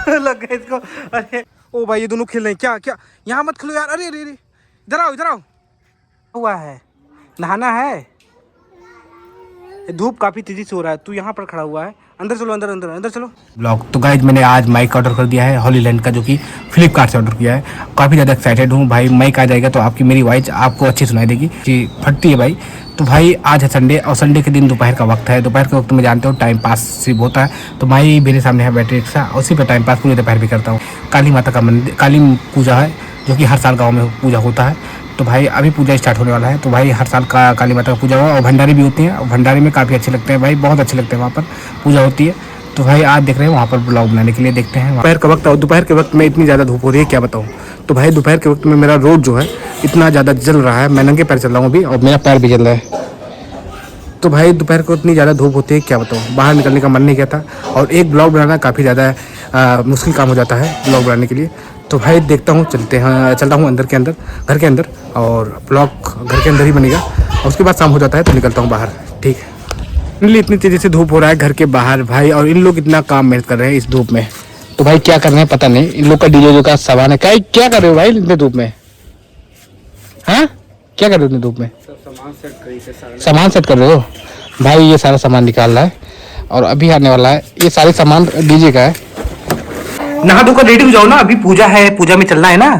लग गया इसको। अरे ओ भाई ये दोनों खेल रहे हैं क्या क्या? यहाँ मत खेलो यार। अरे अरे अरे इधर आओ इधर आओ। हुआ है नहाना है। धूप काफी तेजी से हो रहा है, तू यहाँ पर खड़ा हुआ है। अंदर चलो अंदर अंदर अंदर चलो। ब्लॉग तो गाइज मैंने आज माइक ऑर्डर कर दिया है हॉलीलैंड का, जो कि फ्लिपकार्ट से ऑर्डर किया है। काफ़ी ज़्यादा एक्साइटेड हूँ भाई। माइक आ जाएगा तो आपकी मेरी वॉइस आपको अच्छी सुनाई देगी कि फटती है भाई। तो भाई आज है संडे और संडे के दिन दोपहर का वक्त है। दोपहर के वक्त में जानते हो टाइम पास सिर्फ होता है, तो भाई मेरे सामने है बैटरी रिक्शा, उसी पर टाइम पास पूरे दोपहर भी करता हूँ। काली माता का मंदिर, काली पूजा है जो कि हर साल गाँव में पूजा होता है। तो भाई अभी पूजा स्टार्ट होने वाला है। तो भाई हर साल का काली माता का पूजा हुआ और भंडारे भी होती हैं, और भंडारे में काफ़ी अच्छे लगते हैं भाई, बहुत अच्छे लगते हैं। वहाँ पर पूजा होती है। तो भाई आज देख रहे हैं वहाँ पर ब्लॉग बनाने के लिए देखते हैं। दोपहर का वक्त और दोपहर के वक्त में इतनी ज़्यादा धूप हो रही है क्या बताऊँ। तो भाई दोपहर के वक्त में मेरा रोड जो है इतना ज़्यादा जल रहा है, मैं नंगे पैर चल रहा हूँ अभी और मेरा पैर भी जल रहा है। तो भाई दोपहर को इतनी ज़्यादा धूप होती है क्या बताऊँ, बाहर निकलने का मन नहीं किया था। और एक ब्लॉग बनाना काफ़ी ज़्यादा मुश्किल काम हो जाता है ब्लॉग बनाने के लिए। तो भाई देखता हूँ चलता हूँ अंदर के अंदर, घर के अंदर, और ब्लॉग घर के अंदर ही बनेगा। और उसके बाद शाम हो जाता है तो निकलता हूँ बाहर। ठीक है, इतनी तेज़ी से धूप हो रहा है घर के बाहर भाई, और इन लोग इतना काम मेहनत कर रहे हैं इस धूप में। तो भाई क्या कर रहे हैं पता नहीं, इन लोग का डीजे जो का सामान है। क्या कर रहे हो भाई इतने धूप में? हाँ क्या कर रहे हो इतनी धूप में? सामान सेट कर रहे हो भाई। ये सारा सामान निकाल रहा है और अभी आने वाला है। ये सारे सामान डीजे का है। नहा धोकर रेडी हो जाओ ना, अभी पूजा है, पूजा में चलना है ना।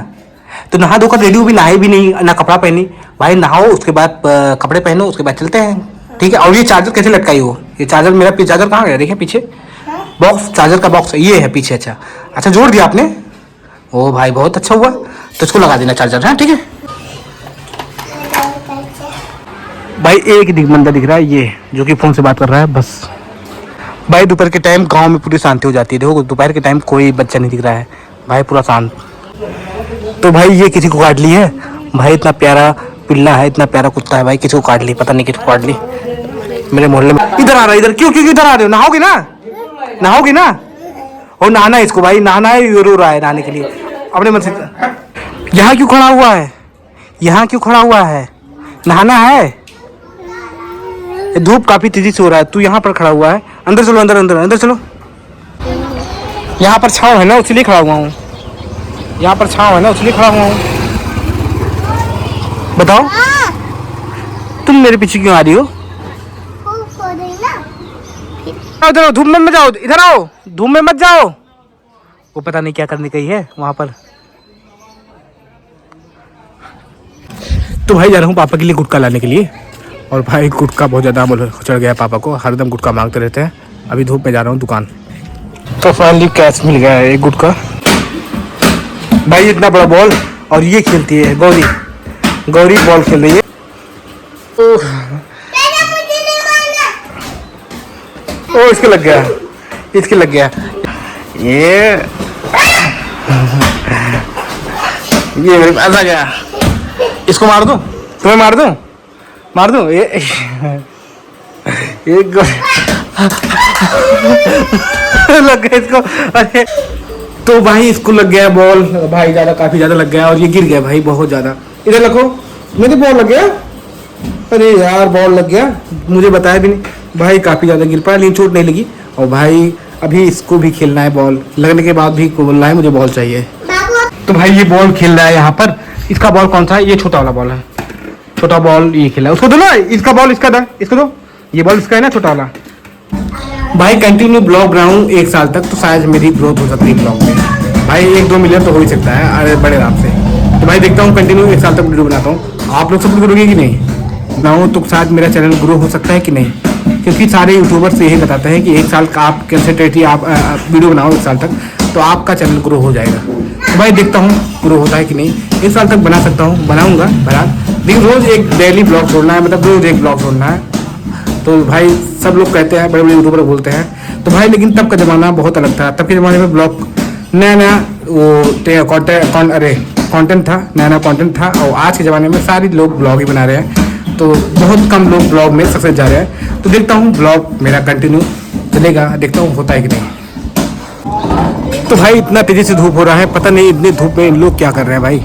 तो नहा धोकर रेडी हो, भी नहाए भी नहीं ना कपड़ा पहनी भाई। नहाओ उसके बाद कपड़े पहनो, उसके बाद चलते हैं। ठीक है। और ये चार्जर कैसे लटकाई हो? ये चार्जर मेरा चार्जर कहाँ गया? देखिए पीछे बॉक्स, चार्जर का बॉक्स ये है पीछे। अच्छा अच्छा जोड़ दिया आपने। ओ भाई बहुत अच्छा हुआ। तो इसको लगा देना चार्जर। हाँ ठीक है भाई। एक बंदा दिख रहा है ये जो कि फोन से बात कर रहा है बस। भाई दोपहर के टाइम गांव में पूरी शांति हो जाती है। देखो दोपहर के टाइम कोई बच्चा नहीं दिख रहा है भाई, पूरा शांत। तो भाई ये किसी को काट ली है भाई। इतना प्यारा पिल्ला है, इतना प्यारा कुत्ता है भाई, किसी को काट ली, पता नहीं किसको काट ली मेरे मोहल्ले में। इधर आ रहा है, इधर क्यों क्यों इधर आ रहे हो? नहाओगे ना, नहाओगे ना? और नहाना है इसको भाई, नहाना है। रो रहा है नहाने के लिए अपने मन से। यहाँ क्यों खड़ा हुआ है? यहाँ क्यों खड़ा हुआ है? नहाना है। धूप काफी तेजी से हो रहा है, तू यहाँ पर खड़ा हुआ है। अंदर चलो अंदर अंदर अंदर चलो। यहाँ पर छाँव है ना इसलिए खड़ा हुआ हूँ। यहाँ पर छाँव है ना इसलिए खड़ा हुआ हूँ। बताओ तुम मेरे पीछे क्यों आ रही हो? इधर आओ, धूप में मत जाओ, इधर आओ, धूप में मत जाओ। वो पता नहीं क्या करने गई है वहां पर। तो भाई जा रहा हूँ पापा के लिए गुटखा लाने के लिए। और भाई गुटखा बहुत ज़्यादा चढ़ गया है पापा को, हरदम गुटखा मांगते रहते हैं। अभी धूप में जा रहा हूँ दुकान। तो फाइनली कैश मिल गया है एक गुटखा। भाई इतना बड़ा बॉल, और ये खेलती है गौरी। गौरी बॉल खेल रही है। ओ इसके लग गया, इसके लग गया। ये मेरे पास आ गया। इसको मार दूं? तुम्हें मार दूं? मार दूं? ये लग गया इसको। अरे तो भाई इसको लग गया बॉल भाई, ज्यादा काफी ज्यादा लग गया और ये गिर गया भाई बहुत ज्यादा। इधर रखो, मेरे बॉल लग गया। अरे यार बॉल लग गया, मुझे बताया भी नहीं भाई। काफी ज्यादा गिर पाया लेकिन चोट नहीं लगी। और भाई अभी इसको भी खेलना है, बॉल लगने के बाद भी बोल रहा है मुझे बॉल चाहिए। तो भाई ये बॉल खेल रहा है यहाँ पर। इसका बॉल कौन सा है? ये छोटा वाला बॉल है, छोटा बॉल ये खेला है। उसको दो ना, इसका बॉल इसका दो, इसको दो। ये बॉल इसका है ना छोटा वाला। भाई कंटिन्यू ब्लॉग रहा हूँ 1 साल तक, तो शायद मेरी ग्रोथ हो सकती है ब्लॉग में भाई। 1-2 मिलियन तो हो ही सकता है अरे बड़े आराम से। तो भाई देखता हूँ कंटिन्यू 1 साल तक वीडियो बनाता हूँ। आप लोग सपोर्ट करोगे कि नहीं ना हो तो शायद मेरा चैनल ग्रो हो सकता है कि नहीं, क्योंकि सारे यूट्यूबर्स यही बताते हैं कि 1 साल का आप कंसिस्टेंटली आप वीडियो बनाओ 1 साल तक तो आपका चैनल ग्रो हो जाएगा। तो भाई देखता हूँ ग्रो होता है कि नहीं। 1 साल तक बना सकता हूँ, बनाऊँगा बहरहाल, लेकिन रोज़ एक डेली ब्लॉग छोड़ना है, मतलब रोज़ एक ब्लॉग छोड़ना है। तो भाई सब लोग कहते हैं, बड़े बड़े यूट्यूबर बोलते हैं। तो भाई लेकिन तब का ज़माना बहुत अलग था। तब के ज़माने में ब्लॉग नया नया वो कंटेंट था, नया नया कंटेंट था। और आज के ज़माने में सारे लोग ब्लॉग ही बना रहे हैं, तो बहुत कम लोग ब्लॉग में सक्सेस जा रहे हैं। तो देखता हूँ ब्लॉग मेरा कंटिन्यू चलेगा, देखता हूँ होता है कि नहीं। तो भाई इतना तेज़ी से धूप हो रहा है, पता नहीं इतनी धूप में इन लोग क्या कर रहे हैं भाई,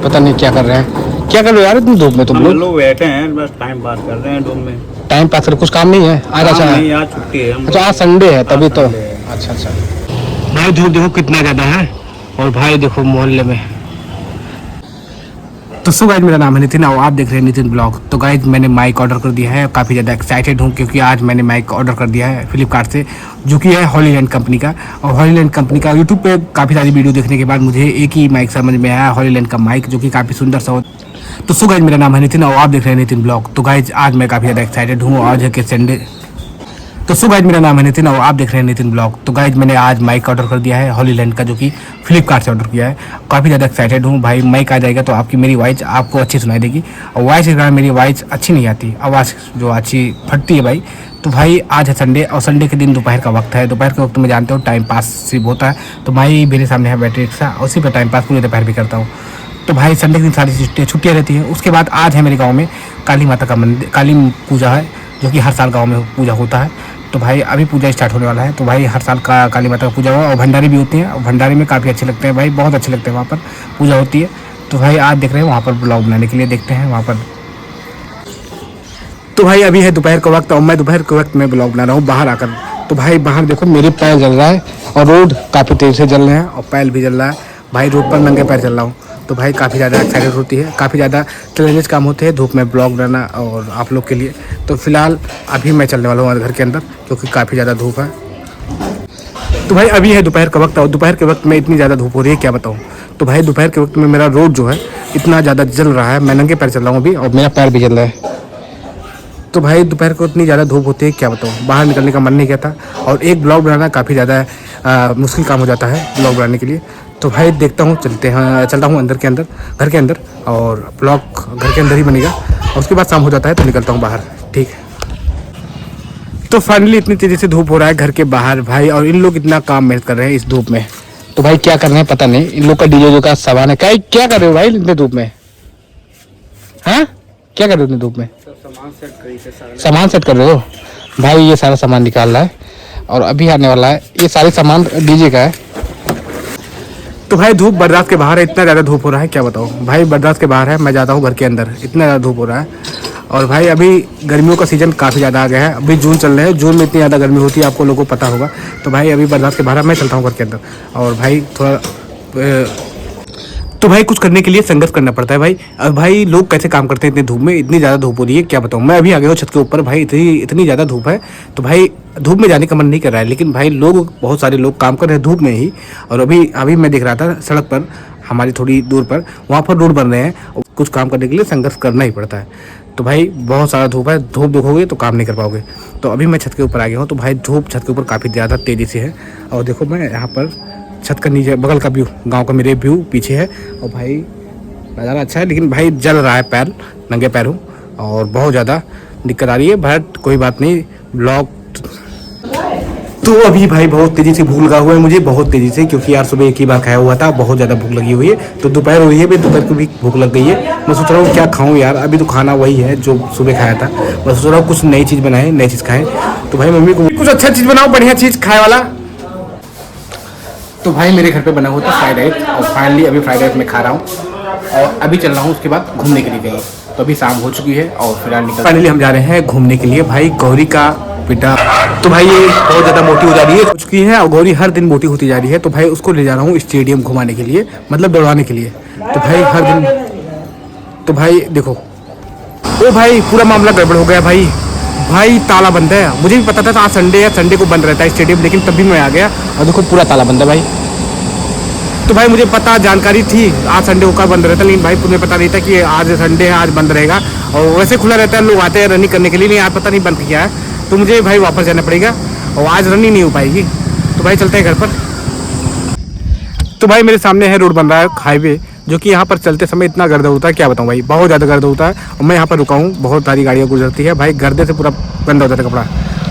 पता नहीं क्या कर रहे हैं। क्या कर रहे हो यार इतनी धूप में तुम लोग? बैठे हैं बस टाइम पास कर रहे हैं रूम में। टाइम पास कर, कुछ काम नहीं है आज? अच्छा नहीं आज छुट्टी है। अच्छा आज संडे है तभी तो। अच्छा अच्छा भाई धूप देखो कितना ज़्यादा है और भाई देखो मोहल्ले में। तो सो गाइज मेरा नाम है नितिन और आप देख रहे हैं नितिन ब्लॉग। तो गाइज मैंने माइक ऑर्डर कर दिया है, काफ़ी ज़्यादा एक्साइटेड हूँ क्योंकि आज मैंने माइक ऑर्डर कर दिया है फ्लिपकार्ट से, जो कि है हॉलीलैंड कंपनी का। और हॉलीलैंड कंपनी का यूट्यूब पे काफ़ी सारी वीडियो देखने के बाद मुझे एक ही माइक समझ में आया, हॉलीलैंड का माइक, जो कि काफ़ी सुंदर सा हो। तो सो गाइज मेरा नाम है नितिन और आप देख रहे हैं नितिन ब्लॉग। तो गाइज आज मैं काफ़ी ज़्यादा एक्साइटेड हूँ, आज है कि संडे। तो सो गाइज मेरा नाम है नितिन और आप देख रहे हैं नितिन ब्लॉग। तो गाइज मैंने आज माइक ऑर्डर कर दिया है हॉलीलैंड का, जो कि फ्लिपकार्ट से ऑर्डर किया है। काफ़ी ज़्यादा एक्साइटेड हूँ भाई, माइक आ जाएगा तो आपकी मेरी वॉइस आपको अच्छी सुनाई देगी। और वॉइस के कारण मेरी वॉइस अच्छी नहीं आती, आवाज़ जो अच्छी फटती है भाई। तो भाई आज है संडे और संडे के दिन दोपहर का वक्त है। दोपहर के वक्त में जानते हो टाइम पास सिर्फ होता है, तो भाई मेरे सामने है बैटरी रिक्शा और उसी पर टाइम पास पूरे दोपहर भी करता हूँ। तो भाई संडे के दिन सारी छुट्टियाँ रहती हैं। उसके बाद आज है मेरे गाँव में काली माता का मंदिर, काली पूजा है, जो कि हर साल गाँव में पूजा होता है। तो भाई अभी पूजा स्टार्ट होने वाला है। तो भाई हर साल का काली माता का पूजा हुआ और भंडारे भी होती हैं और भंडारे में काफ़ी अच्छे लगते हैं भाई, बहुत अच्छे लगते हैं, वहाँ पर पूजा होती है। तो भाई आज देख रहे हैं वहाँ पर ब्लॉग बनाने के लिए, देखते हैं वहाँ पर। तो भाई अभी है दोपहर का वक्त और मैं दोपहर के वक्त में ब्लॉग बना रहा हूँ बाहर आकर। तो भाई बाहर देखो मेरे पैर जल रहा है और रोड काफ़ी तेज़ से जल रहे हैं और पैर भी जल रहा है भाई, रोड पर नंगे पैर चल रहा हूँ। तो भाई काफ़ी ज़्यादा एक्साइटेड होती है, काफ़ी ज़्यादा चैलेंजेस काम होते हैं धूप में ब्लॉग बनाना और आप लोग के लिए। तो फिलहाल अभी मैं चलने वाला हूँ घर के अंदर क्योंकि काफ़ी ज़्यादा धूप है। तो भाई अभी है दोपहर का वक्त और दोपहर के वक्त में इतनी ज़्यादा धूप हो रही है क्या बताऊँ। तो भाई दोपहर के वक्त में मेरा रोड जो है इतना ज़्यादा जल रहा है, मैं नंगे पैर चल रहा हूँ अभी और मेरा पैर भी जल रहा है। तो भाई दोपहर को इतनी ज़्यादा धूप होती है क्या बताऊँ, बाहर निकलने का मन नहीं करता और एक ब्लॉग बनाना काफ़ी ज़्यादा मुश्किल काम हो जाता है ब्लॉग बनाने के लिए। तो भाई देखता हूँ चलता हूँ अंदर के अंदर, घर के अंदर, और ब्लॉग घर के अंदर ही बनेगा और उसके बाद शाम हो जाता है तो निकलता हूँ बाहर, ठीक है। तो फाइनली इतनी तेज़ी से धूप हो रहा है घर के बाहर भाई, और इन लोग इतना काम मेहनत कर रहे हैं इस धूप में। तो भाई क्या कर रहे हैं पता नहीं, इन लोग का डीजे जो का सामान है, क्या कर रहे हो भाई इतने धूप में, हाँ क्या कर रहे हो इतनी धूप में? सामान सेट कर रहे हो भाई, ये सारा सामान निकाल रहा है और अभी आने वाला है, ये सारे सामान डीजे का है। तो भाई धूप बर्दाश्त के बाहर है, इतना ज़्यादा धूप हो रहा है क्या बताऊँ भाई, बर्दाश्त के बाहर है। मैं जाता हूँ घर के अंदर, इतना ज़्यादा धूप हो रहा है। और भाई अभी गर्मियों का सीज़न काफ़ी ज़्यादा आ गया है, अभी जून चल रहे हैं, जून में इतनी ज़्यादा गर्मी होती है आपको लोगों को पता होगा। तो भाई अभी बर्दाश्त के बाहर है, मैं चलता हूँ घर के अंदर। और भाई थोड़ा तो भाई कुछ करने के लिए संघर्ष करना पड़ता है भाई। अब भाई लोग कैसे काम करते हैं इतनी धूप में, इतनी ज़्यादा धूप हो रही है क्या बताऊँ। मैं अभी आ गया हूँ छत के ऊपर भाई, इतनी ज़्यादा धूप है। तो भाई धूप में जाने का मन नहीं कर रहा है, लेकिन भाई लोग बहुत सारे लोग काम कर रहे हैं धूप में ही। और अभी मैं देख रहा था सड़क पर हमारी थोड़ी दूर पर, वहाँ पर रोड बन रहे हैं, कुछ काम करने के लिए संघर्ष करना ही पड़ता है। तो भाई बहुत सारा धूप है, धूप देखोगे तो काम नहीं कर पाओगे। तो अभी मैं छत के ऊपर आ गया हूँ। तो भाई धूप छत के ऊपर काफ़ी ज़्यादा तेज़ी से है और देखो मैं यहाँ पर छत का नीचे बगल का व्यू, गाँव का मेरे व्यू पीछे है और भाई नज़ारा अच्छा है, लेकिन भाई जल रहा है पैर, नंगे पैर हूँ और बहुत ज़्यादा दिक्कत आ रही है, बट कोई बात नहीं। ब्लॉग तो अभी भाई बहुत तेज़ी से भूख लगा हुआ है मुझे, बहुत तेज़ी से, क्योंकि यार सुबह एक ही बार खाया हुआ था, बहुत ज़्यादा भूख लगी हुई है। तो दोपहर हो रही है, दोपहर को भी भूख लग गई है। मैं सोच रहा हूँ क्या खाऊँ यार, अभी तो खाना वही है जो सुबह खाया था। मैं सोच रहा हूँ कुछ नई चीज़ बनाए, नई चीज़ खाएँ। तो भाई मम्मी को कुछ अच्छा चीज़ बनाओ, बढ़िया चीज़ खाए वाला। तो भाई मेरे घर पे बना हुआ था फ्राइड राइस और फाइनली अभी फ्राइड राइस मैं खा रहा हूँ और अभी चल रहा हूँ उसके बाद घूमने के लिए कहीं। तो अभी शाम हो चुकी है और फिलहाल फाइनली हम जा रहे हैं घूमने के लिए भाई, गौरी का बेटा। तो भाई ये बहुत ज़्यादा मोटी हो जा रही है, हो चुकी है और गौरी हर दिन मोटी होती जा रही है। तो भाई उसको ले जा रहा हूँ स्टेडियम घुमाने के लिए, मतलब दौड़ाने के लिए। तो भाई हर दिन, तो भाई देखो ओ भाई पूरा मामला गड़बड़ हो गया भाई, भाई ताला बंद है। मुझे भी पता था आज संडे है, संडे को बंद रहता है स्टेडियम, लेकिन तब भी मैं आ गया और देखो पूरा ताला बंद है भाई। तो भाई मुझे पता जानकारी थी आज संडे को बंद रहता है, लेकिन भाई मुझे पता नहीं था कि आज संडे है, आज बंद रहेगा। और वैसे खुला रहता है, लोग आते हैं रनिंग करने के लिए, नहीं आज पता नहीं बंद किया है। तो मुझे भाई वापस जाना पड़ेगा और आज रनिंग नहीं हो पाएगी। तो भाई चलते हैं घर पर। तो भाई मेरे सामने है रोड बन रहा है, हाईवे, जो कि यहाँ पर चलते समय इतना गर्द होता है क्या बताऊँ भाई, बहुत ज़्यादा गर्द होता है। और मैं यहाँ पर रुका हूँ, बहुत सारी गाड़ियाँ गुजरती है भाई, गर्दे से पूरा गंदा हो जाता है कपड़ा।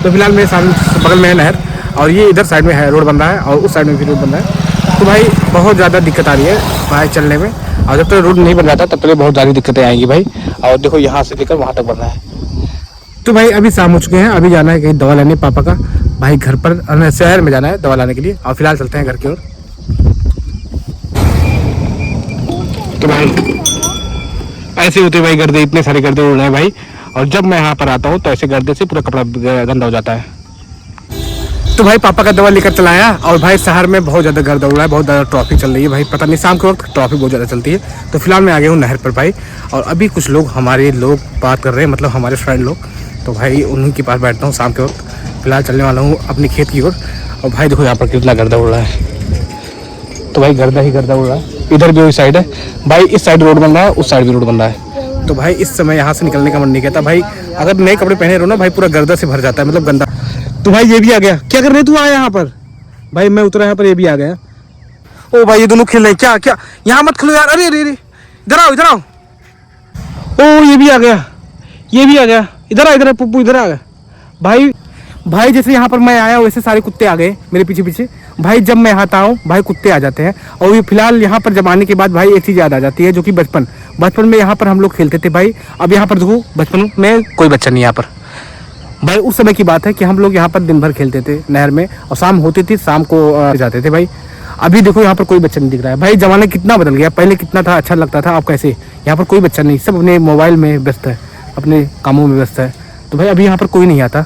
तो फिलहाल मेरे सामने बगल में है नहर और ये इधर साइड में है रोड बन रहा है और उस साइड में भी रोड बन रहा है। तो भाई बहुत ज़्यादा दिक्कत आ रही है भाई चलने में, और जब तक रोड नहीं बन रहा था तब तक बहुत सारी दिक्कतें आएंगी भाई। और देखो यहाँ से लेकर वहाँ तक बन रहा है। तो भाई अभी शाम हो चुके हैं, अभी जाना है कहीं दवा लेने पापा का भाई, घर पर शहर में जाना है दवा लाने के लिए। और फिलहाल चलते हैं घर की ओर। तो भाई ऐसे होते भाई गर्दे, इतने सारे गर्दे उड़ रहे हैं भाई, और जब मैं यहाँ पर आता हूँ तो ऐसे गर्दे से पूरा कपड़ा गंदा हो जाता है। तो भाई पापा का दवा लेकर चला आया और भाई शहर में बहुत ज़्यादा गर्द उड़ रहा है, बहुत ज़्यादा ट्रैफिक चल रही है भाई, पता नहीं शाम के वक्त ट्रैफिक बहुत ज़्यादा चलती है। तो फिलहाल मैं आ गया हूँ नहर पर भाई, और अभी कुछ लोग हमारे लोग बात कर रहे हैं, मतलब हमारे फ्रेंड लोग। तो भाई उन्हीं के पास बैठता हूँ शाम के वक्त। फिलहाल चलने वाला हूँ अपने खेत की ओर। और भाई देखो यहाँ पर कितना गर्दा उड़ रहा है, तो भाई गर्दा ही गर्दा उड़ रहा है। इधर भी वही साइड है भाई, इस साइड रोड बन रहा है, उस साइड भी रोड बन रहा है। तो भाई इस समय यहाँ से निकलने का मन नहीं कहता भाई, अगर नए कपड़े पहने रहो ना भाई पूरा गर्दा से भर जाता है, मतलब गंदा। तो भाई ये भी आ गया, क्या कर रहे तू आया यहाँ पर? भाई मैं उतरा यहाँ पर, ये भी आ गया। ओ भाई ये दोनों खेल रहे हैं, क्या क्या? यहाँ मत खेलो यार, अरे अरे अरे, इधर आओ इधर आओ। ओ ये भी आ गया, ये भी आ गया, इधर आ, इधर पुप्पू इधर आ गया। भाई जैसे यहाँ पर मैं आया वैसे सारे कुत्ते आ गए मेरे पीछे पीछे। भाई जब मैं आता हूँ भाई कुत्ते आ जाते हैं। और ये फिलहाल यहाँ पर जब आने के बाद भाई एक चीज़ याद आ जाती है, जो कि बचपन में यहाँ पर हम लोग खेलते थे भाई। अब यहाँ पर देखो बचपन में कोई बच्चा नहीं यहाँ पर भाई। उस समय की बात है कि हम लोग यहाँ पर दिन भर खेलते थे नहर में, और शाम होती थी, शाम को जाते थे भाई। अभी देखो यहाँ पर कोई बच्चा नहीं दिख रहा है भाई, जमाना कितना बदल गया। पहले कितना था अच्छा लगता था, अब कैसे? यहाँ पर कोई बच्चा नहीं, सब अपने मोबाइल में व्यस्त है, अपने कामों में व्यस्त है। तो भाई अभी यहाँ पर कोई नहीं आता।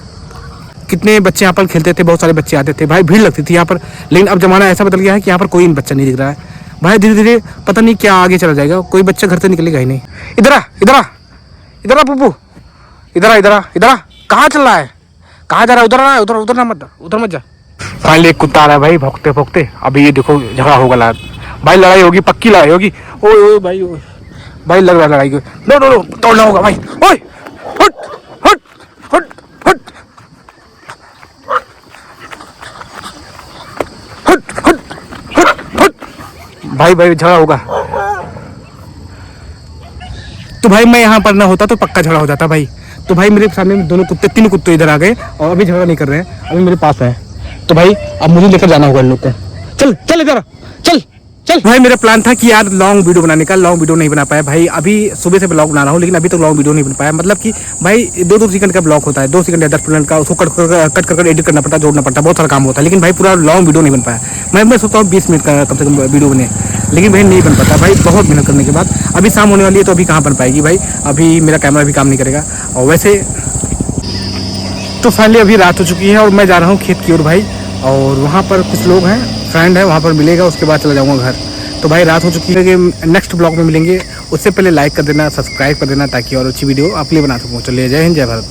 कितने बच्चे यहाँ पर खेलते थे, बहुत सारे बच्चे आते थे भाई, भीड़ लगती थी यहाँ पर। लेकिन अब जमाना ऐसा बदल गया है कि यहाँ पर कोई बच्चा नहीं दिख रहा है भाई। धीरे धीरे पता नहीं क्या आगे चला जाएगा, कोई बच्चा घर से निकलेगा ही नहीं। इधर आ इधर आ इधर आ पुप्पू, इधर आ इधर आ इधर आ। कहाँ चल रहा है, कहाँ जा रहा है? उधर आ, उधर उधर मत, उधर मत जा। फाइनली एक कुत्ता आ रहा है भाई, भौंकते भौंकते। अभी ये देखो झगड़ा होगा भाई, लड़ाई होगी, पक्की लड़ाई होगी। ओए भाई, ओए भाई लग रहा है लड़ाई को। नो नो नो, तोड़ना होगा भाई। ओए हट हट हट हट हट हट हट हट। भाई झगड़ा होगा। तो भाई मैं यहाँ पर ना होता तो पक्का झगड़ा हो जाता भाई। तो भाई मेरे सामने दोनों कुत्ते, 3 कुत्ते इधर आ गए और अभी झगड़ा नहीं कर रहे हैं, अभी मेरे पास है। तो भाई अब मुझे लेकर जाना होगा इन लोग को। चल चल इधर चल चल। भाई मेरा प्लान था कि यार लॉन्ग वीडियो बनाने का, लॉन्ग वीडियो नहीं बना पाया भाई। अभी सुबह से ब्लॉग बना रहा हूँ, लेकिन अभी तक लॉन्ग वीडियो नहीं बन पाया। मतलब कि भाई 2-2 सेकंड का ब्लॉग होता है, 2 सेकंड या 10 मिनट का, उसको कट कर एडिट करना पड़ता है, जोड़ना पड़ता है, बहुत सारा काम होता है। लेकिन भाई पूरा लॉन्ग वीडियो नहीं बन पाया। मैं सोचता हूँ 20 मिनट का कम से कम वीडियो बने, लेकिन भाई नहीं बन पाता भाई, बहुत मेहनत करने के बाद। अभी शाम होने वाली है तो अभी कहाँ बन पाएगी भाई, अभी मेरा कैमरा भी काम नहीं करेगा। और वैसे तो फाइनली अभी रात हो चुकी है और मैं जा रहा हूँ खेत की ओर भाई। और वहाँ पर कुछ लोग हैं, फ्रेंड है, वहाँ पर मिलेगा, उसके बाद चला जाऊँगा घर। तो भाई रात हो चुकी है कि नेक्स्ट ब्लॉग में मिलेंगे। उससे पहले लाइक कर देना, सब्सक्राइब कर देना, ताकि और अच्छी वीडियो आप लिए बना सकूँ। चलिए जय हिंद, जय भारत।